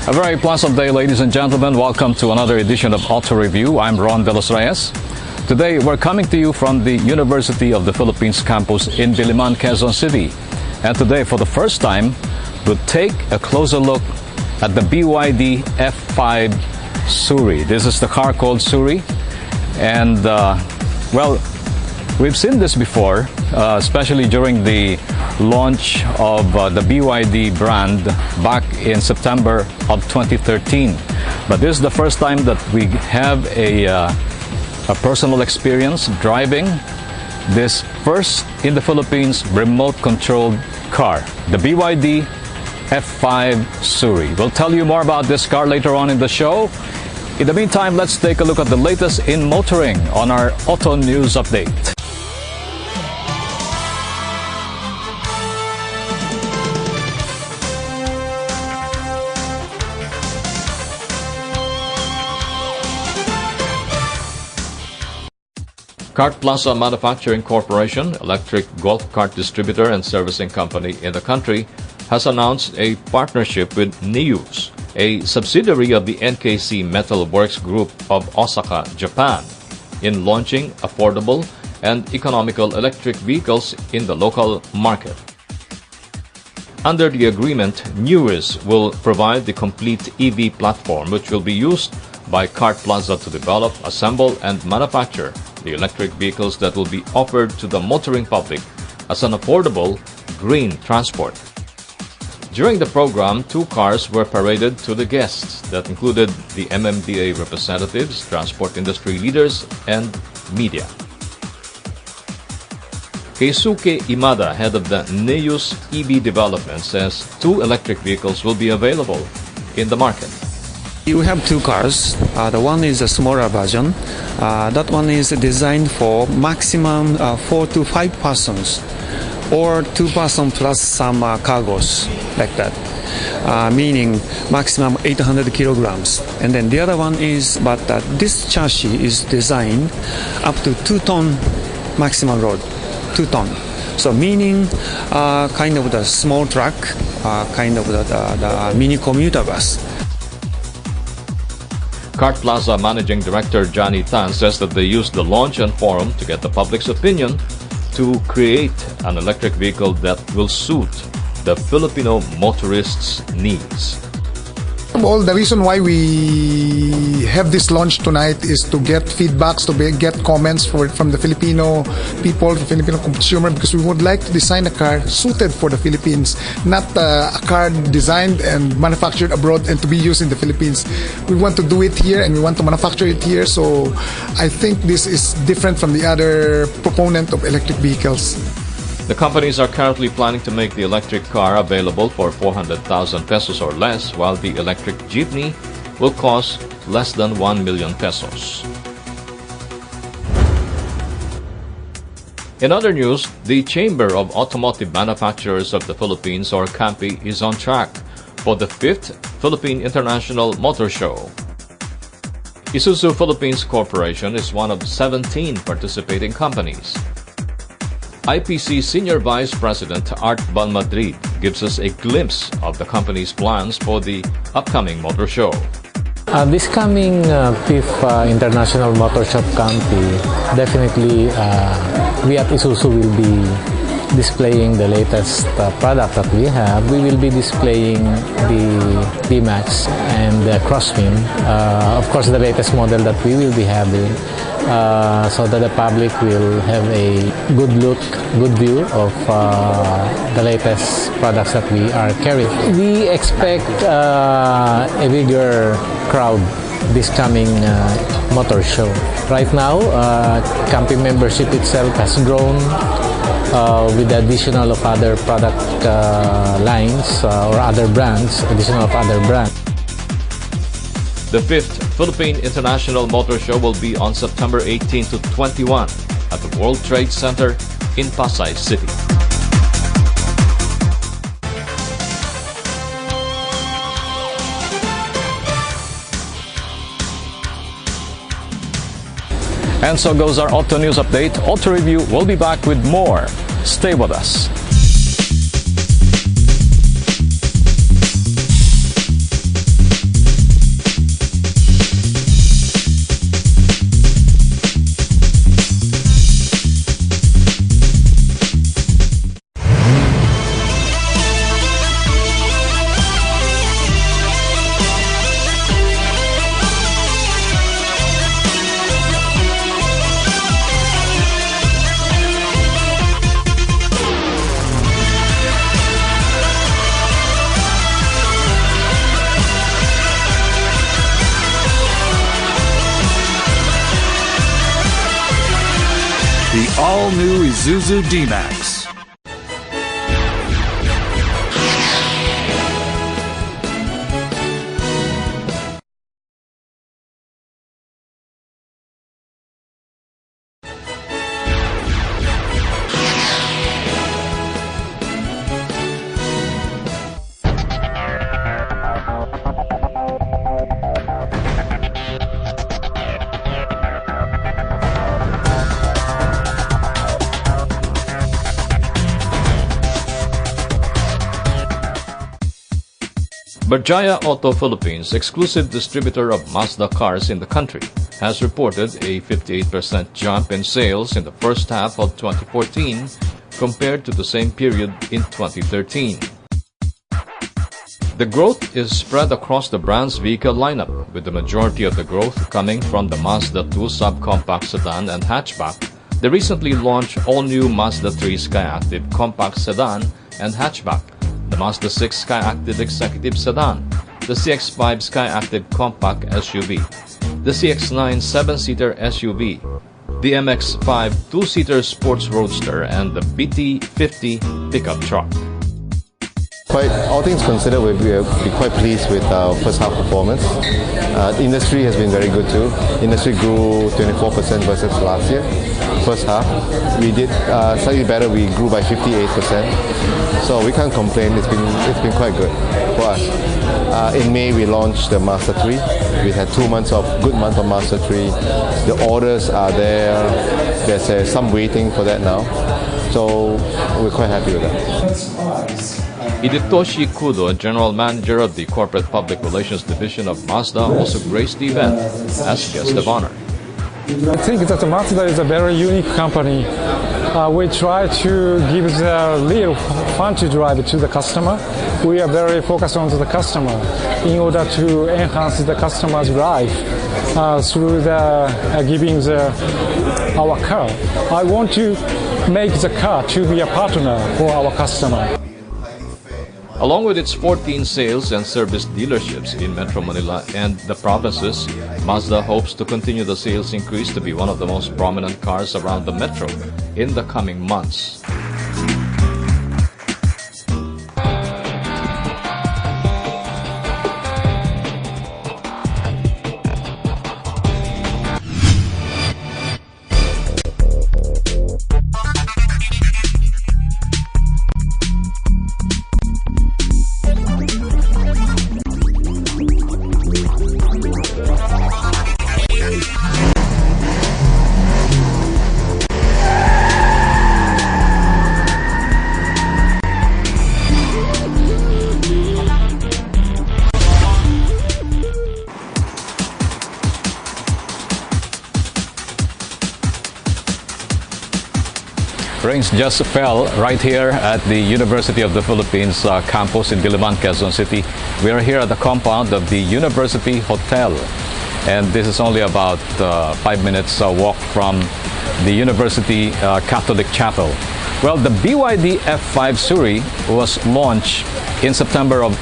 A very pleasant day, ladies and gentlemen. Welcome to another edition of Auto Review. I'm Ron De Los Reyes. Today, we're coming to you from the University of the Philippines campus in Diliman, Quezon City. And today, for the first time, we'll take a closer look at the BYD F5 Suri. This is the car called Suri. And, well, we've seen this before, especially during the launch of the BYD brand back in September of 2013. But this is the first time that we have a personal experience driving this first in the Philippines remote-controlled car, the BYD F5 Suri. We'll tell you more about this car later on in the show. In the meantime, let's take a look at the latest in motoring on our Auto News Update. Kart Plaza Manufacturing Corporation, electric golf cart distributor and servicing company in the country, has announced a partnership with News, a subsidiary of the NKC Metal Works Group of Osaka, Japan, in launching affordable and economical electric vehicles in the local market. Under the agreement, News will provide the complete EV platform, which will be used by Kart Plaza to develop, assemble, and manufacture the electric vehicles that will be offered to the motoring public as an affordable green transport. During the program, 2 cars were paraded to the guests that included the MMDA representatives, transport industry leaders, and media. Keisuke Imada, head of the Neus EV development, says 2 electric vehicles will be available in the market. We have 2 cars. The one is a smaller version. That one is designed for maximum 4 to 5 persons, or 2 persons plus some cargos, like that. Meaning maximum 800 kilograms. And then the other one is, but this chassis is designed up to 2-ton maximum load, 2-ton. So meaning kind of the small truck, kind of the mini commuter bus. Kart Plaza Managing Director Johnny Tan says that they used the launch and forum to get the public's opinion to create an electric vehicle that will suit the Filipino motorists' needs. All the reason why we have this launch tonight is to get feedbacks, to get comments from the Filipino people, the Filipino consumer, because we would like to design a car suited for the Philippines, not a car designed and manufactured abroad and to be used in the Philippines. We want to do it here and we want to manufacture it here, so I think this is different from the other proponent of electric vehicles. The companies are currently planning to make the electric car available for 400,000 pesos or less, while the electric jeepney will cost less than 1 million pesos. In other news, the Chamber of Automotive Manufacturers of the Philippines, or CAMPI, is on track for the 5th Philippine International Motor Show. Isuzu Philippines Corporation is one of 17 participating companies. IPC Senior Vice President Art Balmadrid gives us a glimpse of the company's plans for the upcoming motor show. This coming 5th International Motor Show CAMPI, definitely we at Isuzu will be displaying the latest product that we have. We will be displaying the D-Max and the Crosswind, of course the latest model that we will be having, so that the public will have a good look, good view of the latest products that we are carrying. We expect a bigger crowd this coming motor show. Right now, CAMPI membership itself has grown with the additional of other product lines or other brands, additional of other brands. The 5th Philippine International Motor Show will be on September 18 to 21 at the World Trade Center in Pasay City. And so goes our Auto News Update. Auto Review will be back with more. Stay with us. All new Isuzu D-Max. Berjaya Auto Philippines, exclusive distributor of Mazda cars in the country, has reported a 58% jump in sales in the first half of 2014 compared to the same period in 2013. The growth is spread across the brand's vehicle lineup, with the majority of the growth coming from the Mazda 2 subcompact sedan and hatchback, the recently launched all-new Mazda 3 Skyactiv compact sedan and hatchback, the Mazda 6 Skyactiv Executive Sedan, the CX-5 Skyactiv Compact SUV, the CX-9 7-seater SUV, the MX-5 2-seater Sports Roadster, and the BT50 pickup truck. All things considered, we'll be quite pleased with our first half performance. The industry has been very good too. Industry grew 24% versus last year. First half, we did slightly better. We grew by 58%. So we can't complain. It's been quite good for us. In May, we launched the Mazda 3. We had 2 months of good month of Mazda 3. The orders are there. There's some waiting for that now. So we're quite happy with that. Hidetoshi Kudo, General Manager of the Corporate Public Relations Division of Mazda, also graced the event as guest of honor. I think that Mazda is a very unique company. We try to give the real fun to drive to the customer. We are very focused on the customer in order to enhance the customer's life through giving our car. I want to make the car to be a partner for our customer. Along with its 14 sales and service dealerships in Metro Manila and the provinces, Mazda hopes to continue the sales increase to be one of the most prominent cars around the metro in the coming months. Rains just fell right here at the University of the Philippines campus in Diliman, Quezon City. We are here at the compound of the University Hotel, and this is only about 5 minutes walk from the University Catholic Chapel. Well, the BYD F5 Suri was launched in September of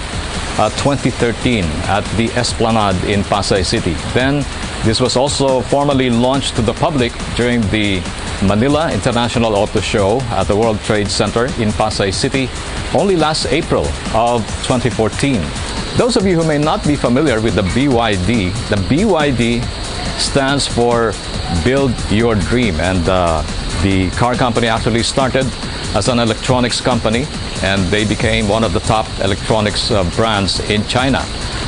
2013 at the Esplanade in Pasay City. Then this was also formally launched to the public during the Manila International Auto Show at the World Trade Center in Pasay City only last April of 2014. Those of you who may not be familiar with the BYD stands for Build Your Dream, and the car company actually started as an electronics company, and they became one of the top electronics brands in China.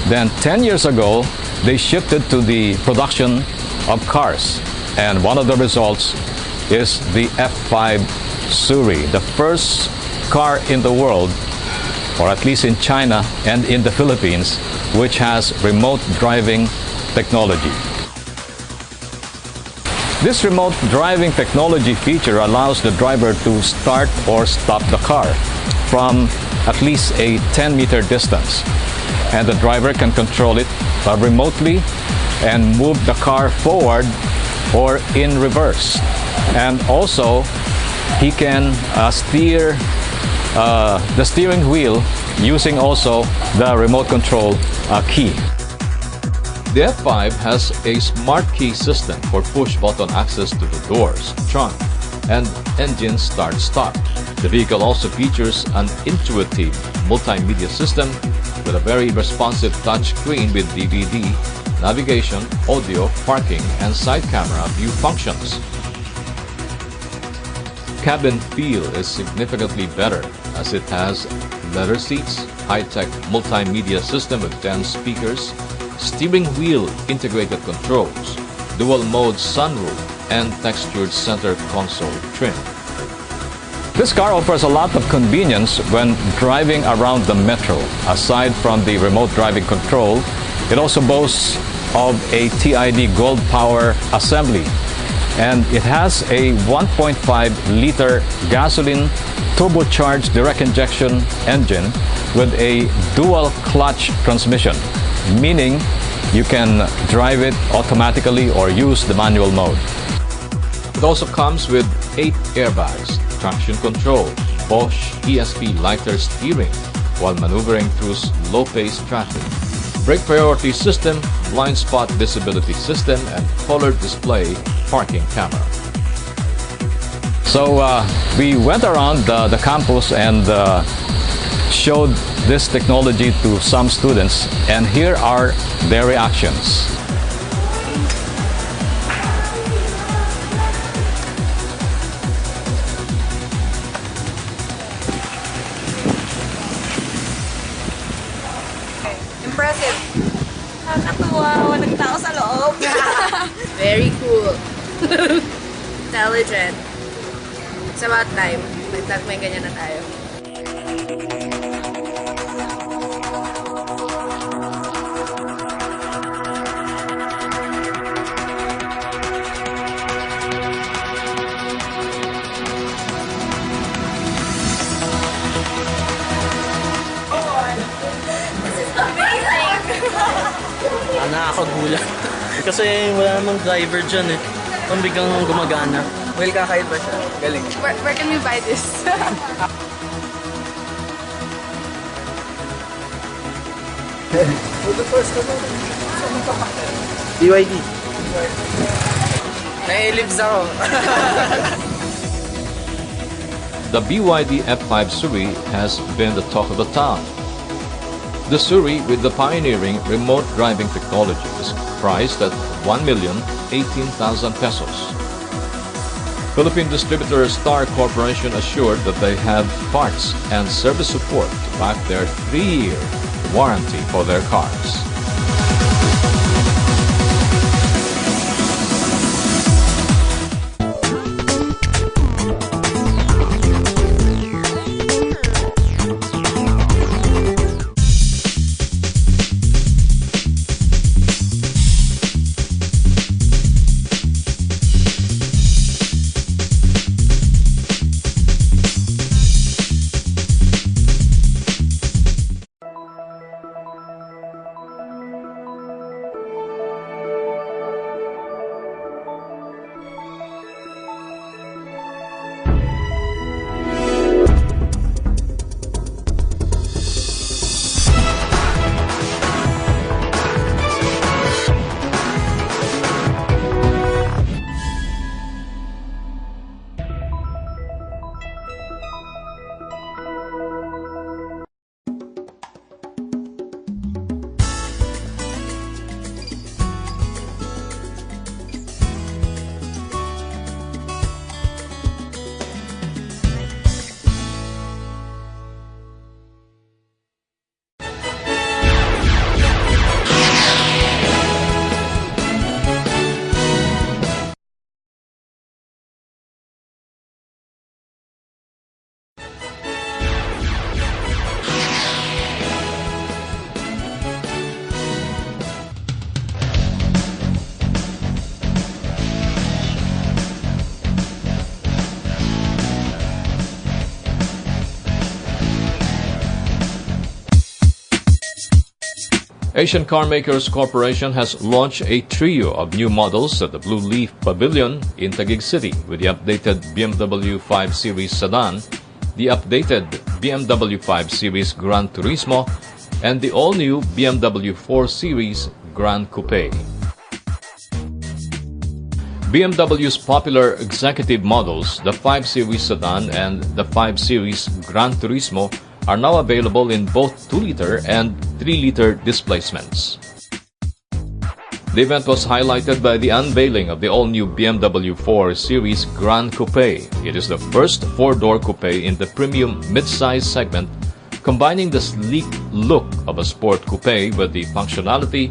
Then 10 years ago, they shifted to the production of cars, and one of the results is the F5 Suri, the first car in the world, or at least in China and in the Philippines, which has remote driving technology. This remote driving technology feature allows the driver to start or stop the car from at least a 10-meter distance, and the driver can control it remotely and move the car forward or in reverse. And also, he can steer the steering wheel using also the remote control key. The F5 has a smart key system for push-button access to the doors, trunk, and engine start-stop. The vehicle also features an intuitive multimedia system with a very responsive touchscreen with DVD, navigation, audio, parking, and side camera view functions. Cabin feel is significantly better as it has leather seats, high-tech multimedia system with 10 speakers, steering wheel integrated controls, dual-mode sunroof, and textured center console trim. This car offers a lot of convenience when driving around the metro. Aside from the remote driving control, it also boasts of a TID Gold Power assembly, and it has a 1.5-liter gasoline turbocharged direct injection engine with a dual clutch transmission, meaning you can drive it automatically or use the manual mode. It also comes with 8 airbags, traction control, Bosch ESP lighter steering while maneuvering through slow-paced traffic, brake priority system, blind spot visibility system, and color display parking camera. So we went around the campus and showed this technology to some students, and here are their reactions. Impressive. Nakakatuwa. Walang tao sa loob. Very cool. Intelligent. It's about time. May ganyan na tayo. Nakakagulat. Kasi wala namang driver dyan eh. Ang biglang gumagana. Well, kakaiba siya. Galing. Where can we buy this? BYD. Nailibs ako. The BYD F5 Suri has been the talk of the town. The Suri, with the pioneering remote driving technology, is priced at 1,018,000 pesos. Philippine distributor Star Corporation assured that they have parts and service support to back their 3-year warranty for their cars. Asian Carmakers Corporation has launched a trio of new models at the Blue Leaf Pavilion in Taguig City with the updated BMW 5 Series sedan, the updated BMW 5 Series Gran Turismo, and the all-new BMW 4 Series Gran Coupe. BMW's popular executive models, the 5 Series sedan and the 5 Series Gran Turismo, are now available in both 2-liter and 3-liter displacements. The event was highlighted by the unveiling of the all-new BMW 4 Series Gran Coupe. It is the first 4-door coupe in the premium mid-size segment, combining the sleek look of a sport coupe with the functionality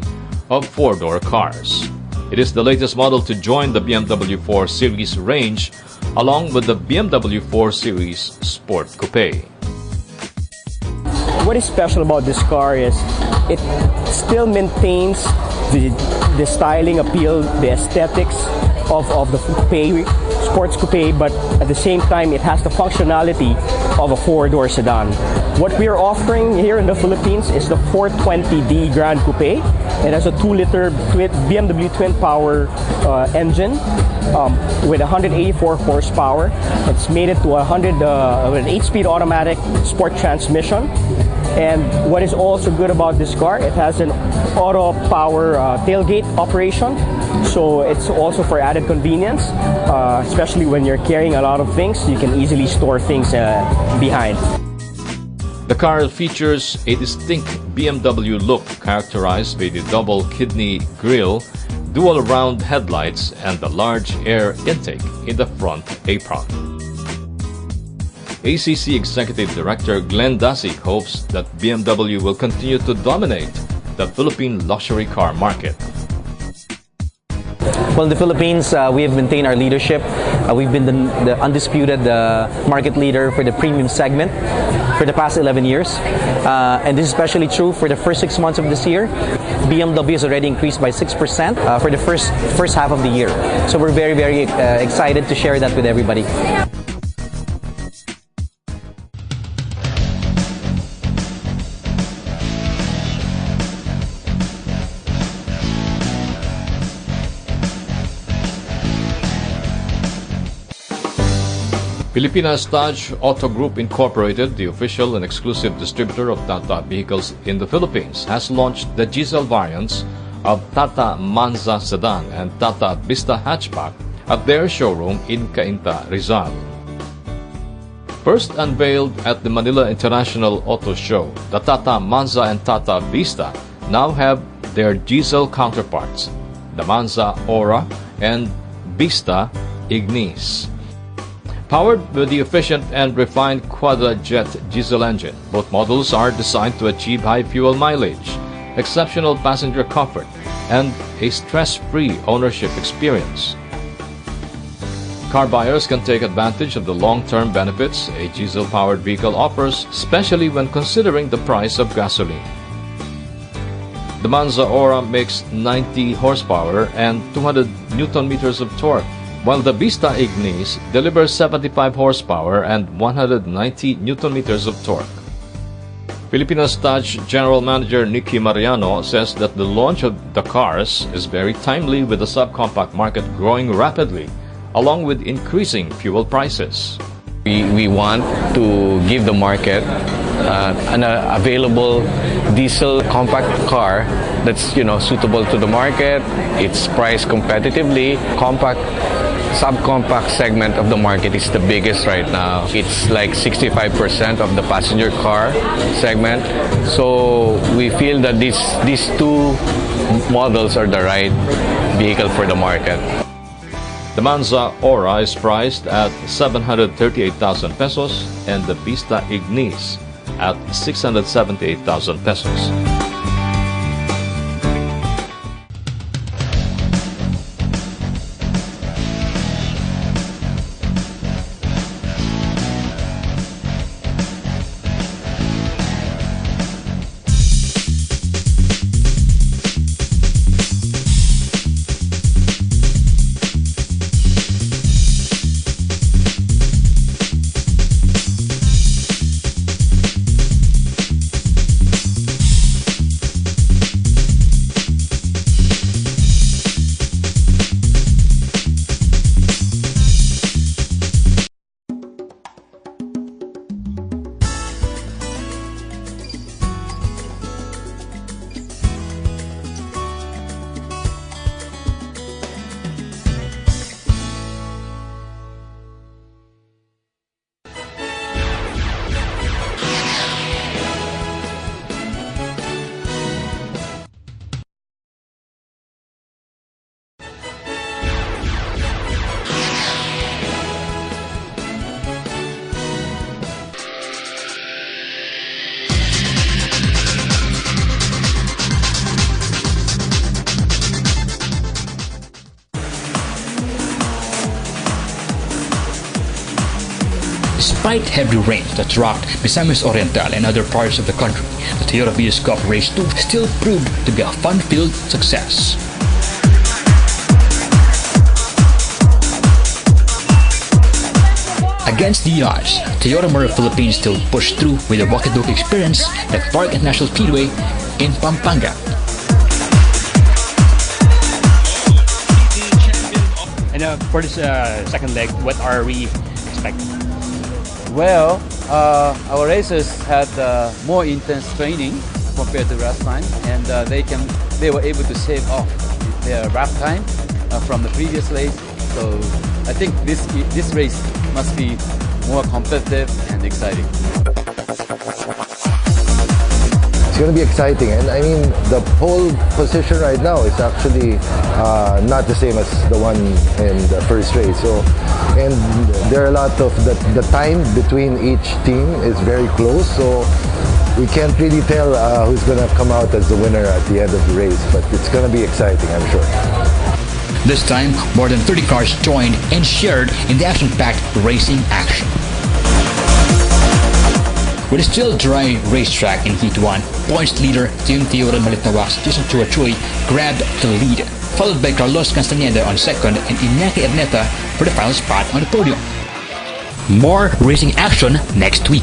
of 4-door cars. It is the latest model to join the BMW 4 Series range, along with the BMW 4 Series Sport Coupe. What is special about this car is it still maintains the styling appeal, the aesthetics of the coupe, sports coupe, but at the same time it has the functionality of a 4-door sedan. What we are offering here in the Philippines is the 420D Gran Coupe. It has a 2-liter BMW twin power engine with 184 horsepower. It's mated to an 8-speed automatic sport transmission. And what is also good about this car, it has an auto power tailgate operation. So it's also for added convenience, especially when you're carrying a lot of things, you can easily store things behind. The car features a distinct BMW look characterized by the double kidney grille, dual round headlights, and the large air intake in the front apron. ACC Executive Director Glenn Dasik hopes that BMW will continue to dominate the Philippine luxury car market. Well, in the Philippines, we have maintained our leadership. We've been the undisputed market leader for the premium segment for the past 11 years. And this is especially true for the first 6 months of this year. BMW has already increased by 6% for the first half of the year. So we're very, very excited to share that with everybody. Pilipinas Taj Auto Group Incorporated, the official and exclusive distributor of Tata vehicles in the Philippines, has launched the diesel variants of Tata Manza sedan and Tata Vista hatchback at their showroom in Cainta, Rizal. First unveiled at the Manila International Auto Show, the Tata Manza and Tata Vista now have their diesel counterparts, the Manza Aura and Vista Ignis. Powered with the efficient and refined Quadrajet diesel engine, both models are designed to achieve high fuel mileage, exceptional passenger comfort, and a stress-free ownership experience. Car buyers can take advantage of the long-term benefits a diesel-powered vehicle offers, especially when considering the price of gasoline. The Manza Aura makes 90 horsepower and 200 Newton-meters of torque, while the Vista Ignis delivers 75 horsepower and 190 Newton-meters of torque. Pilipinas Taj General Manager Nicky Mariano says that the launch of the cars is very timely with the subcompact market growing rapidly, along with increasing fuel prices. We want to give the market an available diesel compact car that's suitable to the market. It's priced competitively. Subcompact segment of the market is the biggest right now. It's like 65% of the passenger car segment. So we feel that these two models are the right vehicle for the market. The Manza Aura is priced at 738,000 pesos and the Vista Ignis at 678,000 pesos. Despite heavy rains that rocked Misamis Oriental and other parts of the country, the Toyota Vios Cup Race 2 still proved to be a fun-filled success. Against the odds, Toyota Motor Philippines still pushed through with a walkie-talkie experience at Park International Speedway in Pampanga. And for this second leg, what are we expecting? Well, our racers had more intense training compared to last time, and they were able to save off their lap time from the previous race. So I think this race must be more competitive and exciting. It's going to be exciting, and I mean the pole position right now is actually not the same as the one in the first race. So, and there are a lot of the time between each team is very close. So we can't really tell who's going to come out as the winner at the end of the race. But it's going to be exciting, I'm sure. This time, more than 30 cars joined and shared in the action-packed racing action. With a still dry racetrack in Heat 1, points leader Team Toyota Malit-na-Wax Jason Chua-Chuy grabbed the lead, followed by Carlos Castañeda on second and Iñaki Erneta for the final spot on the podium. More racing action next week.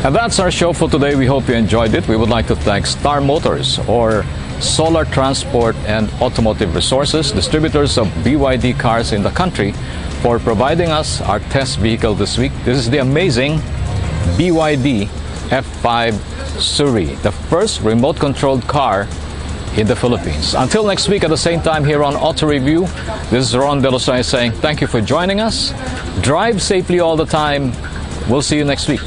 And that's our show for today. We hope you enjoyed it. We would like to thank Star Motors, or Solar Transport and Automotive Resources, distributors of BYD cars in the country, for providing us our test vehicle this week. This is the amazing BYD F5 Suri, the first remote-controlled car in the Philippines. Until next week at the same time here on Auto Review, this is Ron De Los Reyes saying thank you for joining us. Drive safely all the time. We'll see you next week.